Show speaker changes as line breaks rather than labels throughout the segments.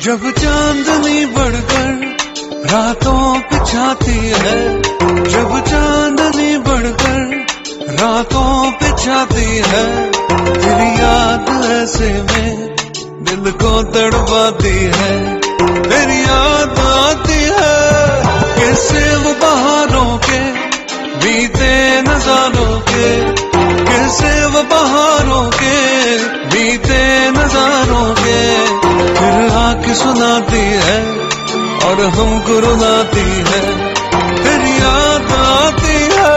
جب چاندنی بڑھ کر راتوں پہ چھاتی ہے، جب چاندنی بڑھ کر راتوں پہ چھاتی ہے، تیری یاد ایسے میں دل کو تڑپاتی ہے، تیری یاد آتی ہے کیسے وہ بہاروں کے بیتے نظاروں کے، کیسے وہ بہاروں کے بیتے نظاروں کے، پھر آ کے سناتی ہے اور ہم کو رلاتی ہے، پھر یاد آتی ہے۔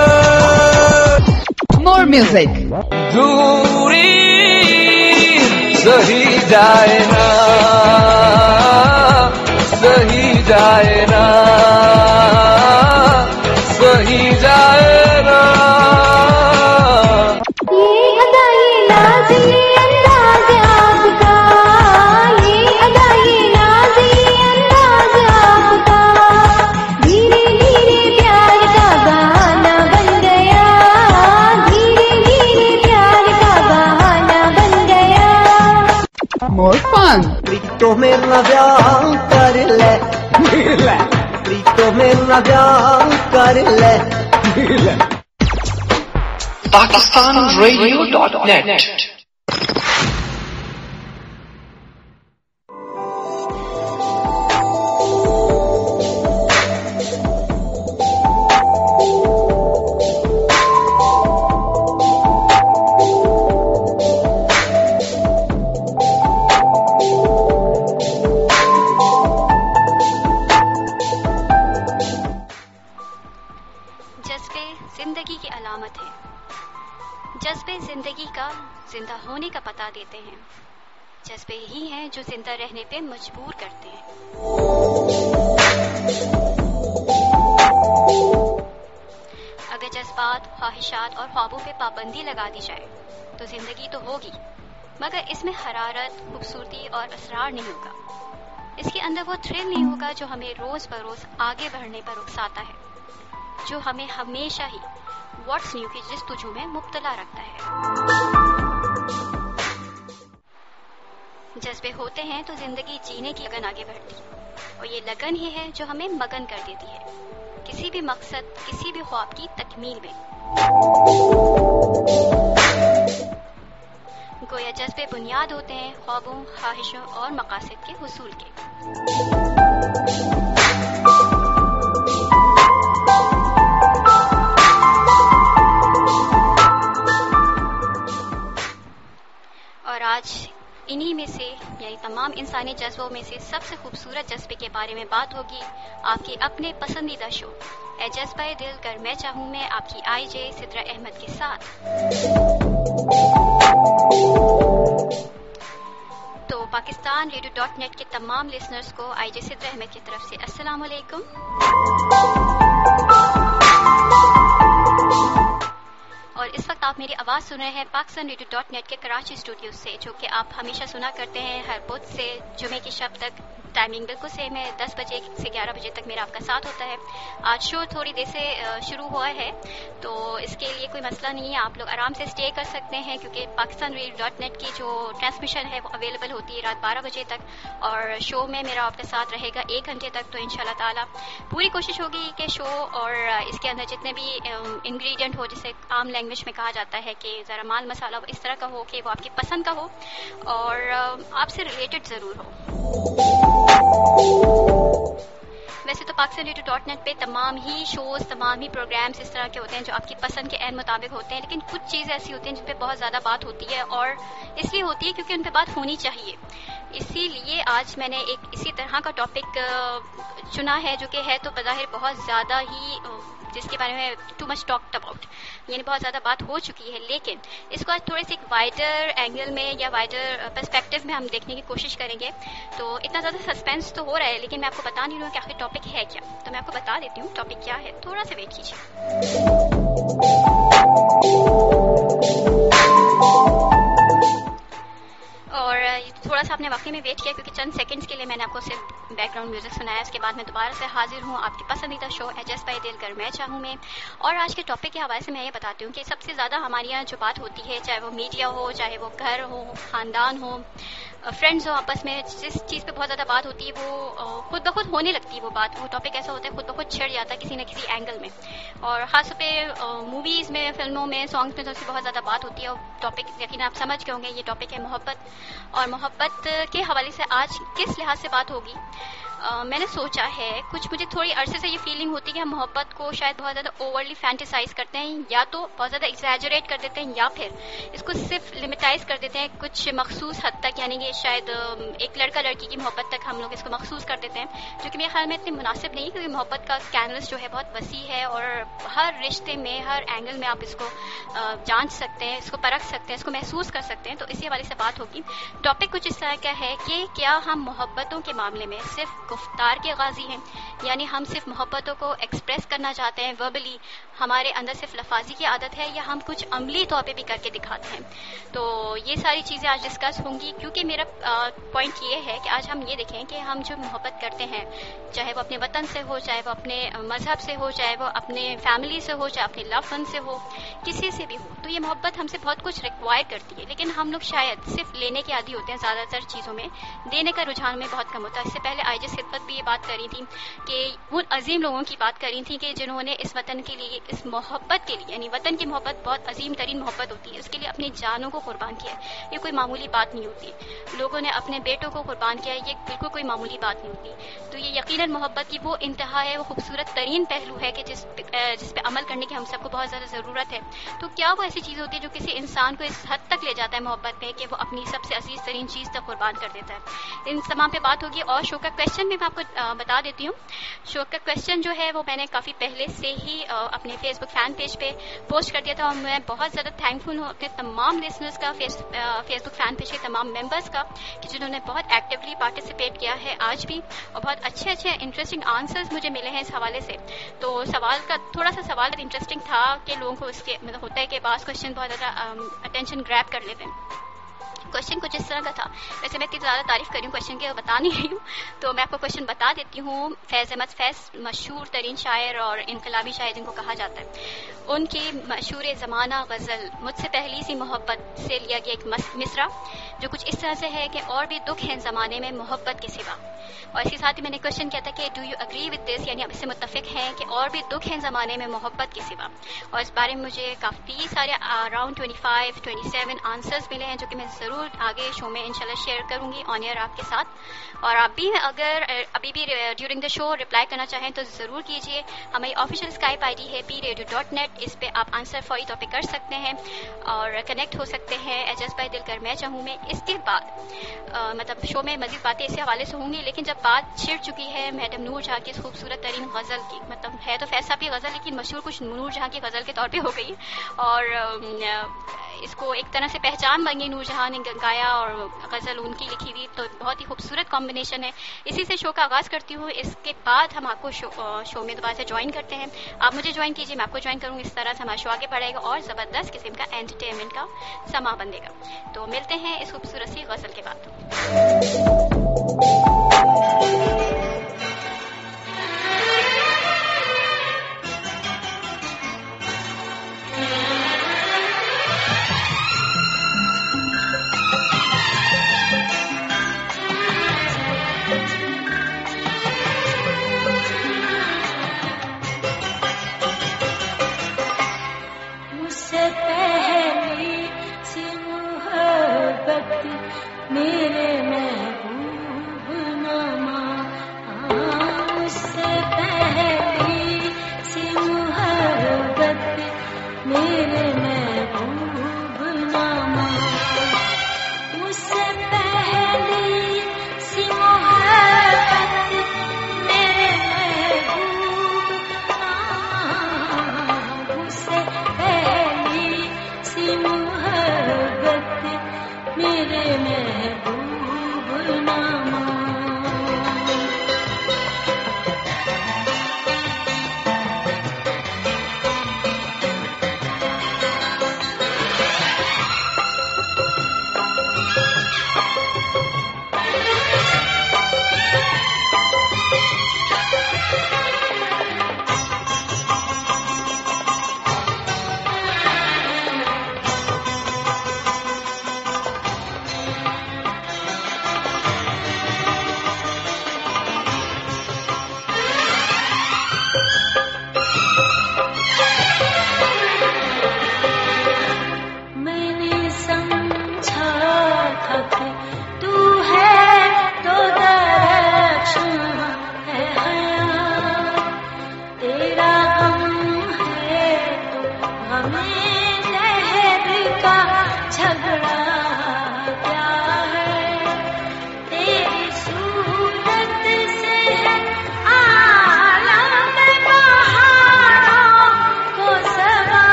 More music.
دوری سہی جائے نا، سہی جائے نا، سہی جائے نا۔
More fun.
پریتو میرا بیاہ کر لے، پریتو میرا بیاہ کر لے۔
PakistanRadio.net
جذبے زندگی کی علامت ہیں۔ جذبے زندگی کا زندہ ہونے کا پتہ دیتے ہیں۔ جذبے ہی ہیں جو زندہ رہنے پہ مجبور کرتے ہیں۔ اگر جذبات، خواہشات اور خوابوں پہ پابندی لگا دی جائے تو زندگی تو ہوگی، مگر اس میں حرارت، خوبصورتی اور اسرار نہیں ہوگا۔ اس کے اندر وہ تھرل نہیں ہوگا جو ہمیں روز بروز آگے بڑھنے پر اکساتا ہے، جو ہمیں ہمیشہ ہی واٹس نیو کی جستجو میں مبتلا رکھتا ہے۔ جذبے ہوتے ہیں تو زندگی جینے کی لگن آگے بڑھتی ہے، اور یہ لگن ہی ہے جو ہمیں مگن کر دیتی ہے کسی بھی مقصد، کسی بھی خواب کی تکمیل میں۔ گویا جذبے بنیاد ہوتے ہیں خوابوں، خواہشوں اور مقاصد کے حصول کے۔ اور آج انہی میں سے یعنی تمام انسانی جذبوں میں سے سب سے خوبصورت جذبے کے بارے میں بات ہوگی آپ کے اپنے پسندیدہ شو اے جذبہ دل گر میں چاہوں میں آپ کی آئی جے سدرا احمد کے ساتھ۔ تو PakistanRadio.net کے تمام لسنرز کو آئی جے سدرا احمد کی طرف سے السلام علیکم۔ اور اس وقت آپ میری آواز سن رہے ہیں PakistanRadio.net کے کراچی اسٹوڈیو سے، جو کہ آپ ہمیشہ سنا کرتے ہیں ہر بدھ سے جمعے کی شب تک۔ ٹائمنگ بالکل سیم ہے، 10 بجے سے 11 بجے تک میرا آپ کا ساتھ ہوتا ہے۔ آج شو تھوڑی دیر سے شروع ہوا ہے، تو اس کے لیے کوئی مسئلہ نہیں ہے، آپ لوگ آرام سے اسٹے کر سکتے ہیں، کیونکہ PakistanRadio.net کی جو ٹرانسمیشن ہے وہ اویلیبل ہوتی ہے رات 12 بجے تک، اور شو میں میرا آپ کا ساتھ رہے گا 1 گھنٹے تک۔ تو انشاءاللہ تعالیٰ پوری کوشش ہوگی کہ شو اور اس کے اندر جتنے بھی انگریڈینٹ ہو، جسے عام لینگویج میں کہا جاتا ہے کہ ذرا مال مسالہ اس طرح کا ہو کہ وہ آپ کی پسند کا ہو اور آپ سے ریلیٹڈ ضرور ہو۔ ویسے تو PakistanRadio.net پہ تمام ہی شوز، تمام ہی پروگرامز اس طرح کے ہوتے ہیں جو آپ کی پسند کے عین مطابق ہوتے ہیں، لیکن کچھ چیزیں ایسی ہوتی ہیں جن پہ بہت زیادہ بات ہوتی ہے، اور اس لیے ہوتی ہے کیونکہ ان پہ بات ہونی چاہیے. اسی لیے آج میں نے ایک اسی طرح کا ٹاپک چنا ہے جو کہ ہے تو بظاہر بہت زیادہ ہی، جس کے بارے میں ٹو مچ ٹاکڈ اباؤٹ، یعنی بہت زیادہ بات ہو چکی ہے، لیکن اس کو آج تھوڑے سے ایک وائڈر اینگل میں یا وائڈر پرسپیکٹو میں ہم دیکھنے کی کوشش کریں گے. تو اتنا زیادہ سسپینس تو ہو رہا ہے، لیکن میں آپ کو بتا نہیں رہی ہوں کہ آخر ٹاپک ہے کیا. تو میں آپ کو بتا دیتی ہوں ٹاپک کیا ہے، تھوڑا سا ویٹ کیجیے. اور تھوڑا سا آپ نے واقعی میں ویٹ کیا کیونکہ چند سیکنڈز کے لیے میں نے آپ کو صرف بیک گراؤنڈ میوزک سنایا. اس کے بعد میں دوبارہ سے حاضر ہوں آپ کی پسندیدہ شو ایچ بائی دل کر میں چاہوں میں. اور آج کے ٹاپک کے حوالے سے میں یہ بتاتی ہوں کہ سب سے زیادہ ہمارے یہاں جو بات ہوتی ہے، چاہے وہ میڈیا ہو، چاہے وہ گھر ہو، خاندان ہو، فرینڈز ہو، آپس میں جس چیز پہ بہت زیادہ بات ہوتی ہے وہ خود بخود ہونے لگتی ہے. وہ بات، وہ ٹاپک ایسا ہوتا ہے خود بخود چھڑ جاتا ہے کسی نہ کسی اینگل میں. اور خاص طور پہ موویز میں، فلموں میں، سانگس میں تو اس کی بہت زیادہ بات ہوتی ہے. اور ٹاپک یقین آپ سمجھ گئے ہوں گے، یہ ٹاپک ہے محبت. اور محبت کے حوالے سے آج کس لحاظ سے بات ہوگی، میں نے سوچا ہے کچھ مجھے تھوڑی عرصے سے یہ فیلنگ ہوتی ہے کہ ہم محبت کو شاید بہت زیادہ اوورلی فینٹیسائز کرتے ہیں، یا تو بہت زیادہ ایگزیجریٹ کر دیتے ہیں، یا پھر اس کو صرف لمیٹائز کر دیتے ہیں کچھ مخصوص حد تک. یعنی کہ شاید ایک لڑکا لڑکی کی محبت تک ہم لوگ اس کو مخصوص کر دیتے ہیں، جو کہ میرے خیال میں اتنی مناسب نہیں، کیونکہ محبت کا کینوس جو ہے بہت وسیع ہے، اور ہر رشتے میں، ہر اینگل میں آپ اس کو جانچ سکتے ہیں، اس کو پرکھ سکتے ہیں، اس کو محسوس کر سکتے ہیں. تو اسی حوالے سے بات ہوگی. ٹاپک کچھ اس طرح کا ہے کہ کیا ہم محبتوں کے معاملے میں صرف گفتار کے غازی ہیں، یعنی ہم صرف محبتوں کو ایکسپریس کرنا چاہتے ہیں وربلی، ہمارے اندر صرف لفاظی کی عادت ہے، یا ہم کچھ عملی طور پہ بھی کر کے دکھاتے ہیں. تو یہ ساری چیزیں آج ڈسکس ہوں گی، کیونکہ میرا پوائنٹ یہ ہے کہ آج ہم یہ دیکھیں کہ ہم جو محبت کرتے ہیں، چاہے وہ اپنے وطن سے ہو، چاہے وہ اپنے مذہب سے ہو، چاہے وہ اپنے فیملی سے ہو، چاہے اپنے لو ون سے ہو، کسی سے بھی ہو، تو یہ محبت ہم سے بہت کچھ ریکوائر کرتی ہے. لیکن ہم لوگ شاید صرف لینے کے عادی ہوتے ہیں، زیادہ تر چیزوں میں دینے کا رجحان میں بہت کم ہوتا ہے. اس سے پہلے آئی جی خدمت بھی یہ بات کری تھی کہ ان عظیم لوگوں کی بات کری تھی کہ جنہوں نے اس وطن کے لیے، اس محبت کے لیے، یعنی وطن کی محبت بہت عظیم ترین محبت ہوتی ہے، اس کے لیے اپنی جانوں کو قربان کیا ہے. یہ کوئی معمولی بات نہیں ہوتی. لوگوں نے اپنے بیٹوں کو قربان کیا ہے، یہ بالکل کوئی معمولی بات نہیں ہوتی. تو یہ یقیناً محبت کی وہ انتہا ہے، وہ خوبصورت ترین پہلو ہے کہ جس پہ عمل کرنے کی ہم سب کو بہت زیادہ ضرورت ہے. تو کیا وہ ایسی چیز ہوتی ہے جو کسی انسان کو اس حد تک لے جاتا ہے محبت میں کہ وہ اپنی سب سے عزیز ترین چیز تک قربان کر دیتا ہے. ان تمام پہ بات ہوگی. اور شو کا کویشچن بھی میں آپ کو بتا دیتی ہوں. شو کا کویشچن جو ہے وہ میں نے کافی پہلے سے ہی اپنے فیس بک فین پیج پہ پوسٹ کر دیا تھا، اور میں بہت زیادہ تھینک فل ہوں اپنے تمام لسنرز کا، فیس بک فین پیج کے تمام ممبرس کا، کہ جنہوں نے بہت ایکٹیولی پارٹیسپیٹ کیا ہے آج بھی، اور بہت اچھے اچھے انٹرسٹنگ آنسرز مجھے ملے ہیں اس حوالے سے. تو سوال کا تھوڑا سا سوال انٹرسٹنگ تھا کہ لوگوں کو اس کے مطلب ہوتا ہے کہ بعض کویشچن بہت زیادہ اٹینشن گریب کر لیتے ہیں. کویشچن کچھ اس طرح کا تھا، ویسے میں اتنی زیادہ تعریف کری ہوں کویشچن کی، بتا نہیں رہی ہوں، تو میں آپ کو کویشچن بتا دیتی ہوں. فیض احمد فیض مشہور ترین شاعر اور انقلابی شاعر جن کو کہا جاتا ہے، ان کی مشہور زمانہ غزل مجھ سے پہلی سی محبت سے لیا گیا ایک مصرع جو کچھ اس طرح سے ہے کہ اور بھی دکھ ہیں زمانے میں محبت کے سوا. اور اسی ساتھ ہی میں نے کویشچن کیا تھا کہ do you agree with this, یعنی آپ اس سے متفق ہیں کہ اور بھی دکھ ہیں زمانے میں محبت کے سوا. اور اس بارے میں مجھے کافی سارے اراؤنڈ 25-27 آنسرز ملے ہیں، جو کہ میں ضرور آگے شو میں انشاءاللہ شیئر کروں گی آن ایئر آپ کے ساتھ. اور آپ بھی اگر ابھی بھی ڈیورنگ دا شو رپلائی کرنا چاہیں تو ضرور کیجیے. ہماری آفیشیل اسکائپ آئی ڈی ہے pradio.net، اس پہ آپ آنسر فوری طور پہ کر سکتے ہیں اور کنیکٹ ہو سکتے ہیں ایچ بائی دل کر میں چاہوں میں. اس کے بعد مطلب شو میں مزید باتیں اسی حوالے سے ہوں گی، لیکن جب بات چھڑ چکی ہے میڈم نور جہاں کی اس خوبصورت ترین غزل کی، مطلب ہے تو فیض صاحب کی غزل لیکن مشہور کچھ نور جہاں کی غزل کے طور پہ ہو گئی، اور اس کو ایک طرح سے پہچان بن گئی. نور جہاں نے گایا اور غزل ان کی لکھی ہوئی، تو بہت ہی خوبصورت کمبینیشن ہے. اسی سے شو کا آغاز کرتی ہوں. اس کے بعد ہم آپ کو شو میں دوبارہ سے جوائن کرتے ہیں. آپ مجھے جوائن کیجیے، میں آپ کو جوائن کروں گی. اس طرح سے ہمارا شو آگے بڑھے گا اور زبردست قسم کا انٹرٹینمنٹ کا سما بندے گا. تو ملتے ہیں اس خوبصورت سی غزل کے بعد.
میرے محبوب نما، اس سے میرے محبوب نامہ.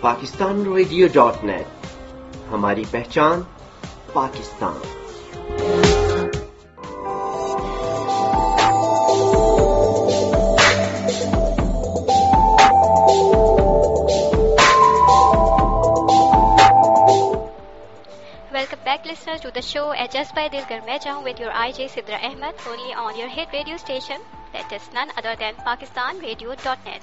PakistanRadio.net ہماری پہچان Pakistan.
back, listeners, to the show Adjust by Dil Gar Main Chahun with your IJ Sidra Ahmed, only on your hit radio station, that is none other than PakistanRadio.net.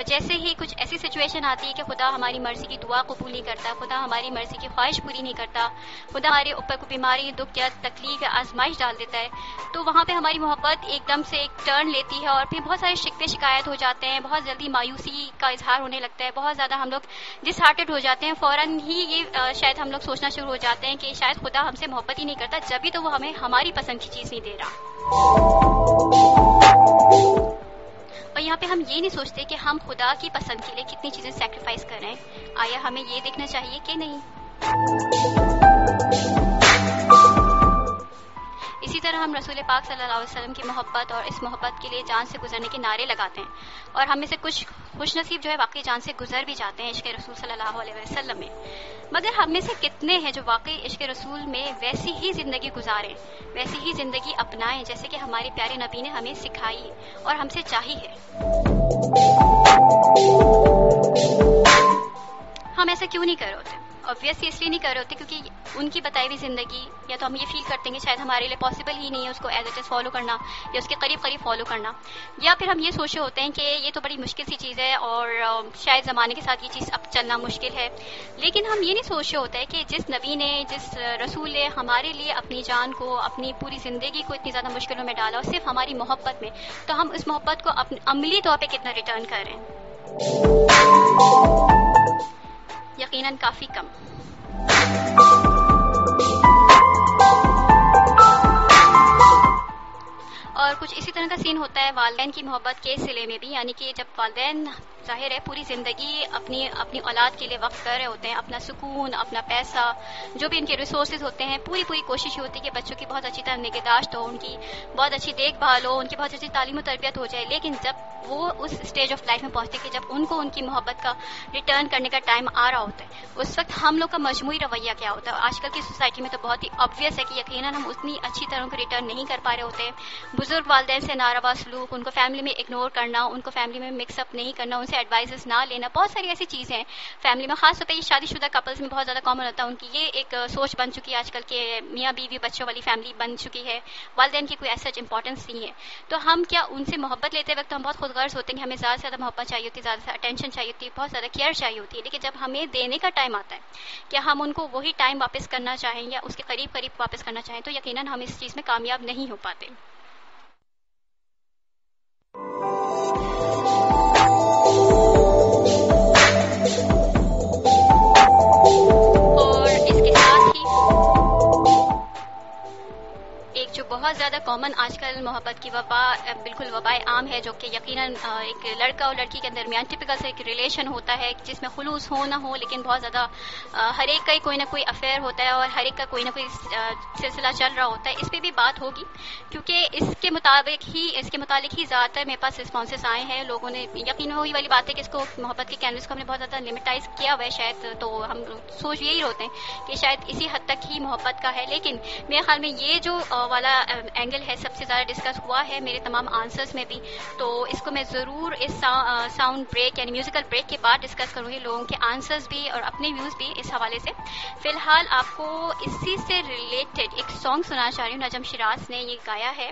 اور جیسے ہی کچھ ایسی سچویشن آتی ہے کہ خدا ہماری مرضی کی دعا قبول نہیں کرتا، خدا ہماری مرضی کی خواہش پوری نہیں کرتا، خدا ہمارے اوپر کوئی بیماری، دکھ یا تکلیف یا آزمائش ڈال دیتا ہے، تو وہاں پہ ہماری محبت ایک دم سے ایک ٹرن لیتی ہے اور پھر بہت سارے شکوے شکایت ہو جاتے ہیں، بہت جلدی مایوسی کا اظہار ہونے لگتا ہے، بہت زیادہ ہم لوگ ڈس ہارٹڈ ہو جاتے ہیں، فوراً ہی یہ شاید ہم لوگ سوچنا شروع ہو جاتے ہیں کہ شاید خدا ہم سے محبت ہی نہیں کرتا، جبھی تو وہ ہمیں ہماری پسند کی چیز نہیں دے رہا۔ اور یہاں پہ ہم یہ نہیں سوچتے کہ ہم خدا کی پسند کے لیے کتنی چیزیں سیکریفائس کر رہے ہیں، آیا ہمیں یہ دیکھنا چاہیے کہ نہیں؟ اسی طرح ہم رسول پاک صلی اللہ علیہ وسلم کی محبت اور اس محبت کے لیے جان سے گزرنے کے نعرے لگاتے ہیں، اور ہم میں سے کچھ خوش نصیب جو ہے واقعی جان سے گزر بھی جاتے ہیں عشق رسول صلی اللہ علیہ وسلم میں، مگر ہم میں سے کتنے ہیں جو واقعی عشق رسول میں ویسی ہی زندگی گزاریں، ویسی ہی زندگی اپنائیں جیسے کہ ہمارے پیارے نبی نے ہمیں سکھائی اور ہم سے چاہی ہے؟ ہم ایسا کیوں نہیں کر رہے ہوتے؟ obviously اس لیے نہیں کر رہے ہوتے کیونکہ ان کی بتائی ہوئی زندگی یا تو ہم یہ فیل کرتے ہیں کہ شاید ہمارے لیے پاسبل ہی نہیں ہے اس کو ایز اٹ از فالو کرنا یا اس کے قریب قریب فالو کرنا، یا پھر ہم یہ سوچ رہے ہوتے ہیں کہ یہ تو بڑی مشکل سی چیز ہے اور شاید زمانے کے ساتھ یہ چیز اب چلنا مشکل ہے، لیکن ہم یہ نہیں سوچ رہے ہوتا ہے کہ جس نبی نے، جس رسول نے ہمارے لیے اپنی جان کو، اپنی پوری زندگی کو اتنی زیادہ مشکلوں میں ڈالا اور صرف ہماری محبت میں، تو ہم اس محبت کو عملی طور پہ کتنا ریٹرن کر رہے ہیں؟ یقیناً کافی کم۔ اور کچھ اسی طرح کا سین ہوتا ہے والدین کی محبت کے سلے میں بھی، یعنی کہ جب والدین ظاہر ہے پوری زندگی اپنی اولاد کے لیے وقف کر رہے ہوتے ہیں، اپنا سکون، اپنا پیسہ، جو بھی ان کے ریسورسز ہوتے ہیں، پوری کوشش ہوتی ہے کہ بچوں کی بہت اچھی طرح نگہداشت ہو، ان کی بہت اچھی دیکھ بھال ہو، ان کی بہت اچھی تعلیم و تربیت ہو جائے، لیکن جب وہ اس اسٹیج آف لائف میں پہنچتے کہ جب ان کو ان کی محبت کا ریٹرن کرنے کا ٹائم آ رہا ہوتا ہے، اس وقت ہم لوگ کا مجموعی رویہ کیا ہوتا ہے؟ آج کل کی سوسائٹی میں تو بہت ہی آبویس ہے کہ یقیناً ہم اتنی اچھی طرح کو ریٹرن نہیں کر پا رہے ہوتے، بزرگ والدین سے ناروا سلوک، ان کو فیملی میں اگنور کرنا، ان کو فیملی میں مکس اپ نہیں کرنا، ان سے ایڈوائزز نہ لینا، بہت ساری ایسی چیزیں ہیں فیملی میں، خاص طور پہ یہ شادی شدہ کپلز میں بہت زیادہ کامن ہوتا ہے، ان کی یہ ایک سوچ بن چکی ہے آج کل کے میاں بیوی بچوں والی فیملی بن چکی ہے، والدین کی کوئی ایسا امپورٹنس نہیں ہے، تو ہم کیا ان سے محبت لیتے وقت ہم بہت خود غرض ہوتے ہیں کہ ہمیں زیادہ سے زیادہ محبت چاہیے ہوتی ہے، زیادہ سے اٹینشن چاہیے ہوتی ہے، بہت زیادہ کیئر چاہیے ہوتی ہے، لیکن جب ہمیں دینے کا ٹائم آتا ہے کہ ہم ان کو وہی ٹائم واپس کرنا چاہیں یا اس کے قریب قریب واپس کرنا چاہیں، تو یقیناً ہم اس چیز میں کامیاب نہیں ہو پاتے۔ اور اس کے ساتھ ہی ایک جو بہت زیادہ کامن آج کل محبت کی وبا، بالکل وبائے عام ہے، جو کہ یقیناً ایک لڑکا اور لڑکی کے درمیان ٹپکل سے ایک ریلیشن ہوتا ہے جس میں خلوص ہو نہ ہو، لیکن بہت زیادہ ہر ایک کا کوئی نہ کوئی افیئر ہوتا ہے اور ہر ایک کا کوئی نہ کوئی سلسلہ چل رہا ہوتا ہے، اس پہ بھی بات ہوگی کیونکہ اس کے متعلق ہی زیادہ تر میرے پاس رسپانسز آئے ہیں، لوگوں نے یقین وہی والی بات ہے کہ اس کو محبت کے کینوس کو ہم نے بہت زیادہ لمیٹائز کیا ہوا ہے شاید، تو ہم سوچ یہی ہوتے ہیں کہ شاید اسی حد تک ہی محبت کا ہے، لیکن میرے خیال میں یہ جو والا اینگل ہے سب سے زیادہ ڈسکس ہوا ہے میرے تمام آنسرز میں بھی، تو اس کو میں ضرور اس ساؤنڈ بریک یعنی میوزیکل بریک کے بعد ڈسکس کروں گی، لوگوں کے آنسرز بھی اور اپنے ویوز بھی اس حوالے سے۔ فی الحال آپ کو اسی سے ریلیٹڈ ایک سانگ سنانا چاہ رہی ہوں، نجم شیراز نے یہ گایا ہے،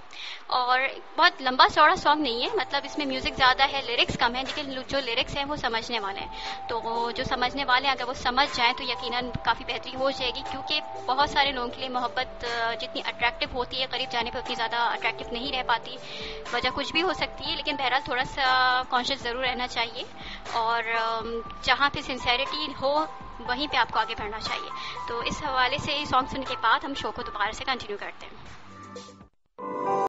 اور بہت لمبا چوڑا سانگ نہیں ہے، مطلب اس میں میوزک زیادہ ہے، لیرکس کم ہے، لیکن جو لیرکس ہیں وہ سمجھنے والے ہیں، تو جو سمجھنے والے ہیں اگر وہ سمجھ جائیں تو یقیناً کافی بہتری ہو جائے گی، کیونکہ بہت سارے لوگوں کے لیے محبت جتنی اٹریکٹیو ہوتی ہے قریب جانے پہ اتنی زیادہ اٹریکٹیو نہیں رہ پاتی، وجہ کچھ بھی ہو سکتی ہے، لیکن بہرحال تھوڑا سا کانشیس ضرور رہنا چاہیے، اور جہاں پہ سنسیئرٹی ہو وہیں پہ آپ کو آگے بڑھنا چاہیے۔ تو اس حوالے سے سانگ سننے کے بعد ہم شو کو دوبارہ سے کنٹینیو کرتے ہیں۔